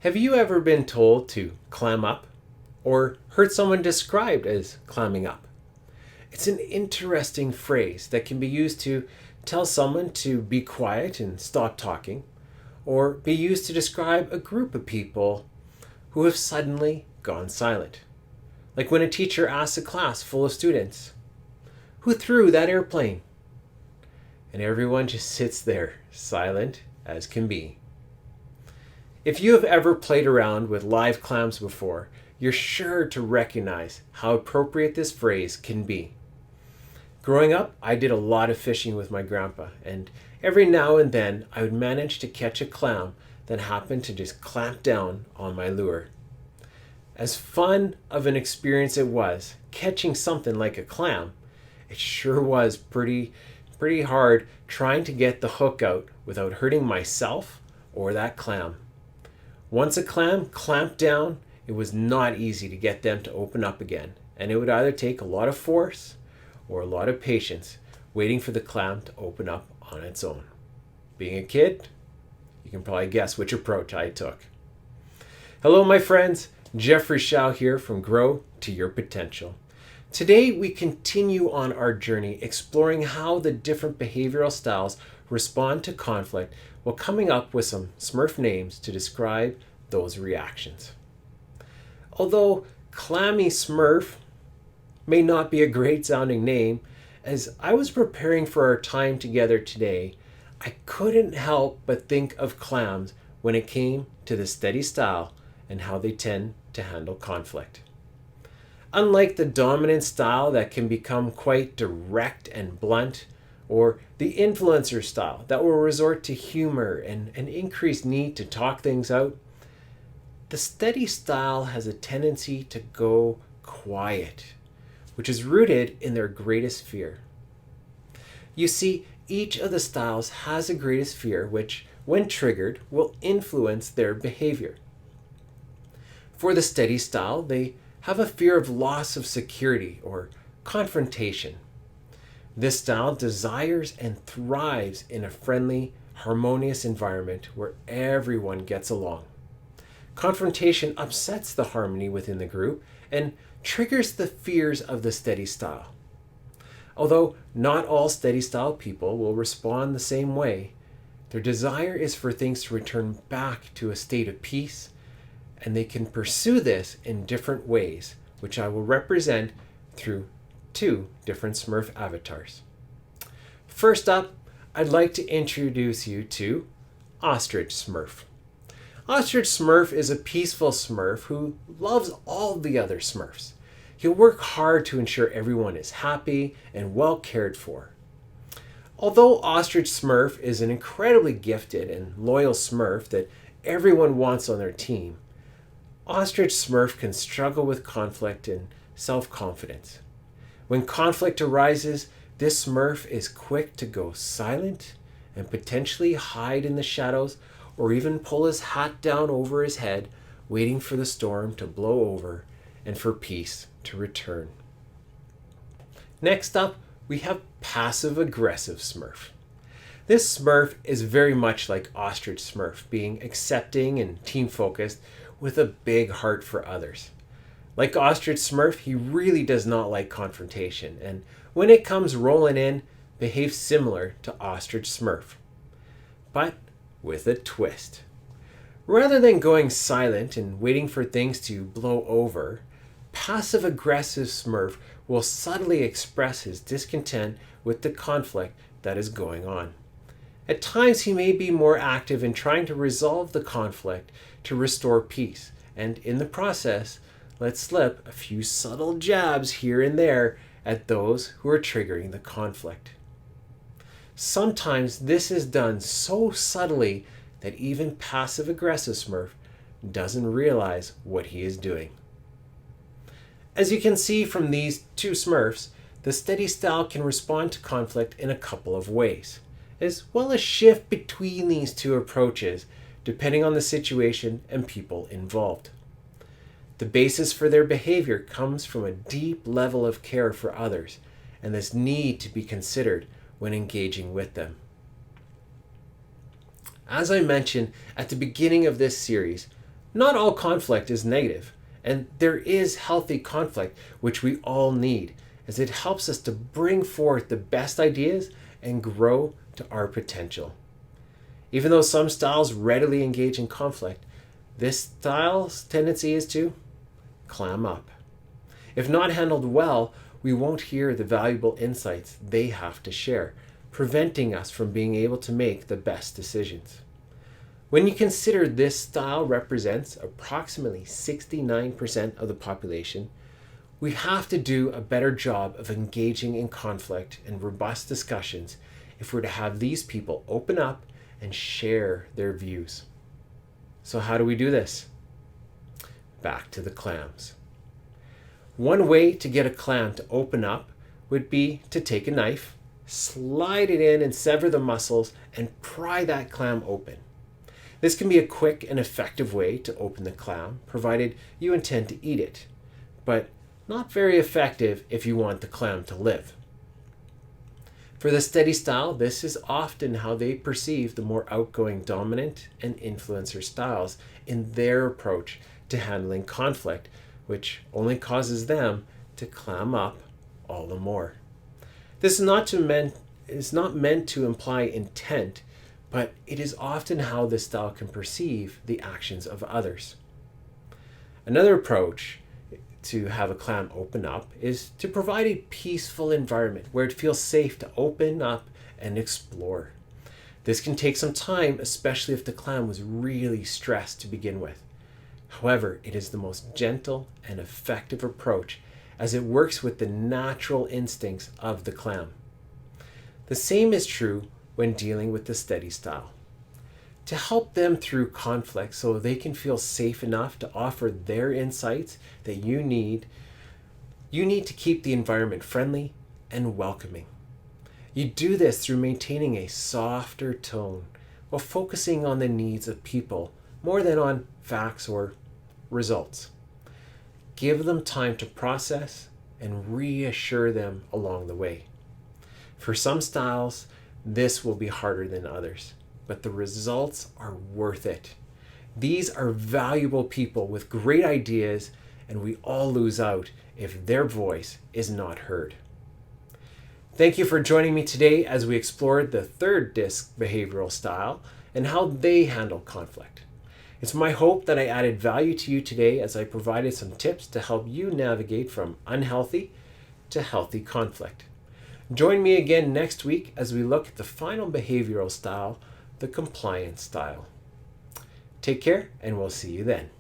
Have you ever been told to clam up or heard someone described as clamming up? It's an interesting phrase that can be used to tell someone to be quiet and stop talking, or be used to describe a group of people who have suddenly gone silent. Like when a teacher asks a class full of students, "Who threw that airplane?" And everyone just sits there, silent as can be. If you have ever played around with live clams before, you're sure to recognize how appropriate this phrase can be. Growing up, I did a lot of fishing with my grandpa, and every now and then I would manage to catch a clam that happened to just clamp down on my lure. As fun of an experience it was, catching something like a clam, it sure was pretty hard trying to get the hook out without hurting myself or that clam. Once a clam clamped down, it was not easy to get them to open up again, and it would either take a lot of force or a lot of patience waiting for the clam to open up on its own. Being a kid, you can probably guess which approach I took. Hello my friends, Jeffrey Shao here from Grow to Your Potential. Today we continue on our journey exploring how the different behavioral styles respond to conflict while coming up with some Smurf names to describe those reactions. Although Clammy Smurf may not be a great sounding name, as I was preparing for our time together today, I couldn't help but think of clams when it came to the steady style and how they tend to handle conflict. Unlike the dominant style that can become quite direct and blunt, or the influencer style that will resort to humor and an increased need to talk things out, the steady style has a tendency to go quiet, which is rooted in their greatest fear. You see, each of the styles has a greatest fear which, when triggered, will influence their behavior. For the steady style, they have a fear of loss of security or confrontation. This style desires and thrives in a friendly, harmonious environment where everyone gets along. Confrontation upsets the harmony within the group and triggers the fears of the steady style. Although not all steady style people will respond the same way, their desire is for things to return back to a state of peace, and they can pursue this in different ways, which I will represent through two different Smurf avatars. First up, I'd like to introduce you to Ostrich Smurf. Ostrich Smurf is a peaceful Smurf who loves all the other Smurfs. He'll work hard to ensure everyone is happy and well cared for. Although Ostrich Smurf is an incredibly gifted and loyal Smurf that everyone wants on their team, Ostrich Smurf can struggle with conflict and self-confidence. When conflict arises, this Smurf is quick to go silent and potentially hide in the shadows or even pull his hat down over his head, waiting for the storm to blow over and for peace to return. Next up, we have Passive-Aggressive Smurf. This Smurf is very much like Ostrich Smurf, being accepting and team-focused with a big heart for others. Like Ostrich Smurf, he really does not like confrontation, and when it comes rolling in, behaves similar to Ostrich Smurf. But with a twist. Rather than going silent and waiting for things to blow over, Passive-Aggressive Smurf will subtly express his discontent with the conflict that is going on. At times he may be more active in trying to resolve the conflict to restore peace, and in the process, let slip a few subtle jabs here and there at those who are triggering the conflict. Sometimes this is done so subtly that even Passive-Aggressive Smurf doesn't realize what he is doing. As you can see from these two Smurfs, the steady style can respond to conflict in a couple of ways, as well as shift between these two approaches depending on the situation and people involved. The basis for their behavior comes from a deep level of care for others and this need to be considered when engaging with them. As I mentioned at the beginning of this series, Not all conflict is negative, and there is healthy conflict, which we all need, as it helps us to bring forth the best ideas and grow to our potential. Even though some styles readily engage in conflict, this style's tendency is to clam up. If not handled well, we won't hear the valuable insights they have to share, preventing us from being able to make the best decisions. When you consider this style represents approximately 69% of the population, we have to do a better job of engaging in conflict and robust discussions if we're to have these people open up and share their views. So how do we do this? Back to the clams. One way to get a clam to open up would be to take a knife, slide it in and sever the muscles and pry that clam open. This can be a quick and effective way to open the clam, provided you intend to eat it, but not very effective if you want the clam to live. For the steady style, this is often how they perceive the more outgoing dominant and influencer styles in their approach to handling conflict, which only causes them to clam up all the more. This is not meant to imply intent, but it is often how this style can perceive the actions of others. Another approach to have a clam open up is to provide a peaceful environment where it feels safe to open up and explore. This can take some time, especially if the clam was really stressed to begin with. However, it is the most gentle and effective approach as it works with the natural instincts of the clam. The same is true when dealing with the steady style. To help them through conflict so they can feel safe enough to offer their insights that you need to keep the environment friendly and welcoming. You do this through maintaining a softer tone while focusing on the needs of people more than on facts or results. Give them time to process and reassure them along the way. For some styles, this will be harder than others, but the results are worth it. These are valuable people with great ideas, and we all lose out if their voice is not heard. Thank you for joining me today as we explored the third disc behavioral style and how they handle conflict. It's my hope that I added value to you today as I provided some tips to help you navigate from unhealthy to healthy conflict. Join me again next week as we look at the final behavioral style, the compliance style. Take care, and we'll see you then.